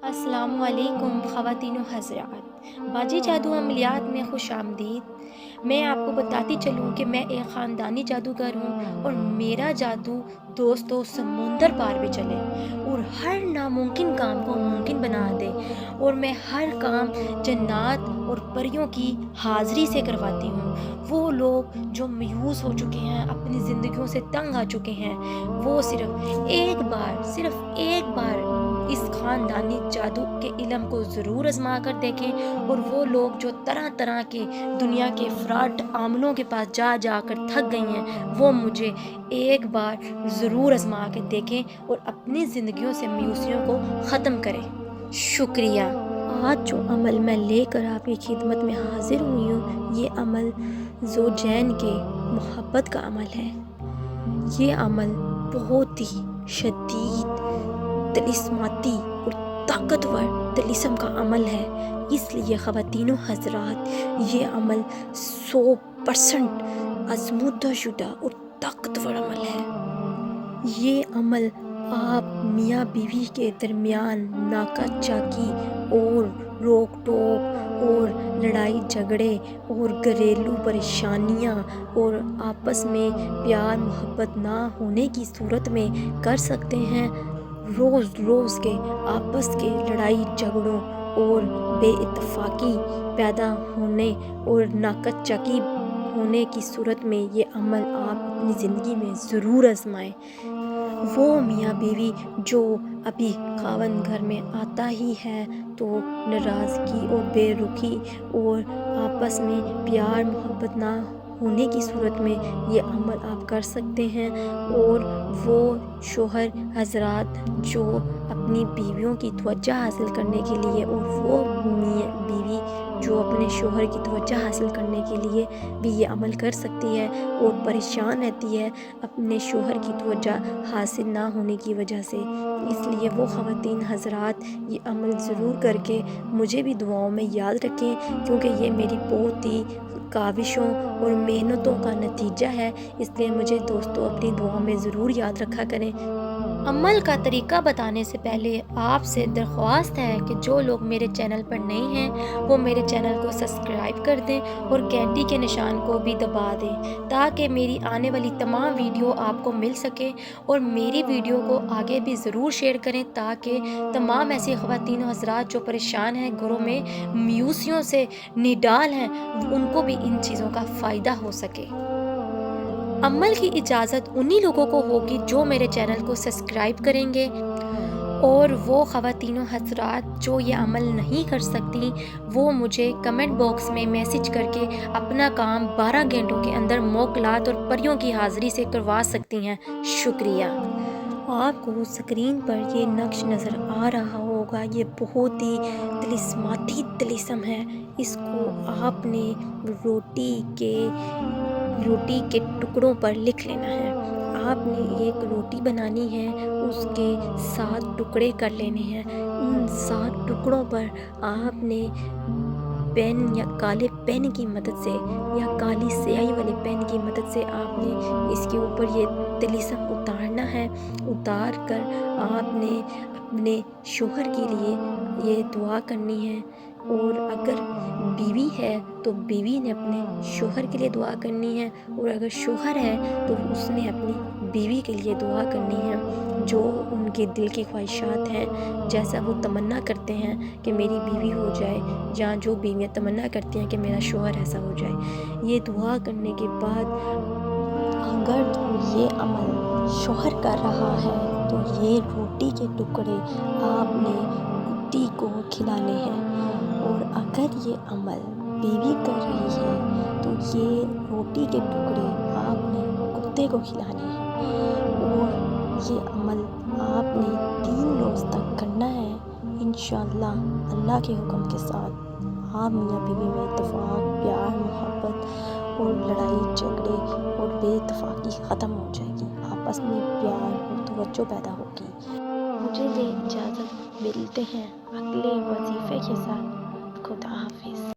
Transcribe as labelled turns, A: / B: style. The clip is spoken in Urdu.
A: السلام علیکم خواتین و حضرات، باجی جادو عملیات میں خوش آمدید۔ میں آپ کو بتاتی چلوں کہ میں ایک خاندانی جادوگر ہوں اور میرا جادو دوستوں سمندر پار بھی چلے اور ہر ناممکن کام کو ممکن بنا دے، اور میں ہر کام جنات اور پریوں کی حاضری سے کرواتی ہوں۔ وہ لوگ جو مایوس ہو چکے ہیں، اپنی زندگیوں سے تنگ آ چکے ہیں، وہ صرف ایک بار اس خاندانی جادو کے علم کو ضرور آزما کر دیکھیں، اور وہ لوگ جو طرح طرح کے دنیا کے فراڈ عاملوں کے پاس جا جا کر تھک گئی ہیں، وہ مجھے ایک بار ضرور آزما کے دیکھیں اور اپنی زندگیوں سے مایوسیوں کو ختم کریں۔ شکریہ۔ آج جو عمل میں لے کر آپ کی خدمت میں حاضر ہوئی ہوں، یہ عمل زوجین کے محبت کا عمل ہے۔ یہ عمل بہت ہی شدید طلسماتی اور طاقتور طلسم کا عمل ہے، اس لیے خواتین و حضرات، یہ عمل 100% آزمودہ شدہ اور طاقتور عمل ہے۔ یہ عمل آپ میاں بیوی کے درمیان ناکہ چاکی اور روک ٹوک اور لڑائی جھگڑے اور گھریلو پریشانیاں اور آپس میں پیار محبت نہ ہونے کی صورت میں کر سکتے ہیں۔ روز کے آپس کے لڑائی جھگڑوں اور بے اتفاقی پیدا ہونے اور ناکہ چاکی ہونے کی صورت میں یہ عمل آپ اپنی زندگی میں ضرور آزمائیں۔ وہ میاں بیوی جو ابھی خاوند گھر میں آتا ہی ہے تو ناراضگی اور بے رخی اور آپس میں پیار محبت نہ ہونے کی صورت میں یہ عمل آپ کر سکتے ہیں، اور وہ شوہر حضرات جو اپنی بیویوں کی توجہ حاصل کرنے کے لیے اور وہ بیوی جو اپنے شوہر کی توجہ حاصل کرنے کے لیے بھی یہ عمل کر سکتی ہے اور پریشان رہتی ہے اپنے شوہر کی توجہ حاصل نہ ہونے کی وجہ سے، اس لیے وہ خواتین حضرات یہ عمل ضرور کر کے مجھے بھی دعاؤں میں یاد رکھیں، کیونکہ یہ میری بہت ہی کاوشوں اور محنتوں کا نتیجہ ہے، اس لیے مجھے دوستوں اپنی دعاؤں میں ضرور یاد رکھا کریں۔ عمل کا طریقہ بتانے سے پہلے آپ سے درخواست ہے کہ جو لوگ میرے چینل پر نئے ہیں وہ میرے چینل کو سبسکرائب کر دیں اور گھنٹی کے نشان کو بھی دبا دیں، تاکہ میری آنے والی تمام ویڈیو آپ کو مل سکے، اور میری ویڈیو کو آگے بھی ضرور شیئر کریں تاکہ تمام ایسی خواتین و حضرات جو پریشان ہیں، گھروں میں مایوسیوں سے نڈال ہیں، ان کو بھی ان چیزوں کا فائدہ ہو سکے۔ عمل کی اجازت انہی لوگوں کو ہوگی جو میرے چینل کو سبسکرائب کریں گے، اور وہ خواتین و حضرات جو یہ عمل نہیں کر سکتی وہ مجھے کمنٹ باکس میں میسج کر کے اپنا کام 12 گھنٹوں کے اندر موکلات اور پریوں کی حاضری سے کروا سکتی ہیں۔ شکریہ۔ آپ کو اسکرین پر یہ نقش نظر آ رہا ہوگا، یہ بہت ہی طلسماتی طلسم ہے۔ اس کو آپ نے روٹی کے ٹکڑوں پر لکھ لینا ہے۔ آپ نے ایک روٹی بنانی ہے، اس کے 7 ٹکڑے کر لینے ہیں۔ ان 7 ٹکڑوں پر آپ نے پین یا کالے پین کی مدد سے یا کالی سیاہی والے پین کی مدد سے آپ نے اس کے اوپر یہ طلسم اتارنا ہے۔ اتار کر آپ نے اپنے شوہر کے لیے یہ دعا کرنی ہے، اور اگر بیوی ہے تو بیوی نے اپنے شوہر کے لیے دعا کرنی ہے، اور اگر شوہر ہے تو اس نے اپنی بیوی کے لیے دعا کرنی ہے، جو ان کے دل کی خواہشات ہیں، جیسا وہ تمنا کرتے ہیں کہ میری بیوی ہو جائے، یا جو بیویاں تمنا کرتی ہیں کہ میرا شوہر ایسا ہو جائے۔ یہ دعا کرنے کے بعد اگر یہ عمل شوہر کر رہا ہے تو یہ روٹی کے ٹکڑے آپ نے کتی کو کھلانے ہیں، اور اگر یہ عمل بیوی کر رہی ہے تو یہ روٹی کے ٹکڑے آپ نے کتے کو کھلانے ہیں، اور یہ عمل آپ نے 3 روز تک کرنا ہے۔ انشاءاللہ اللہ کے حکم کے ساتھ آپ میاں بیوی میں اتفاق، پیار محبت اور لڑائی جھگڑے اور بے اتفاقی ختم ہو جائے گی، آپس میں پیار اور توجہ پیدا ہوگی۔ مجھے دے اجازت، ملتے ہیں اگلے وظیفے کے ساتھ۔ خدا حافظ۔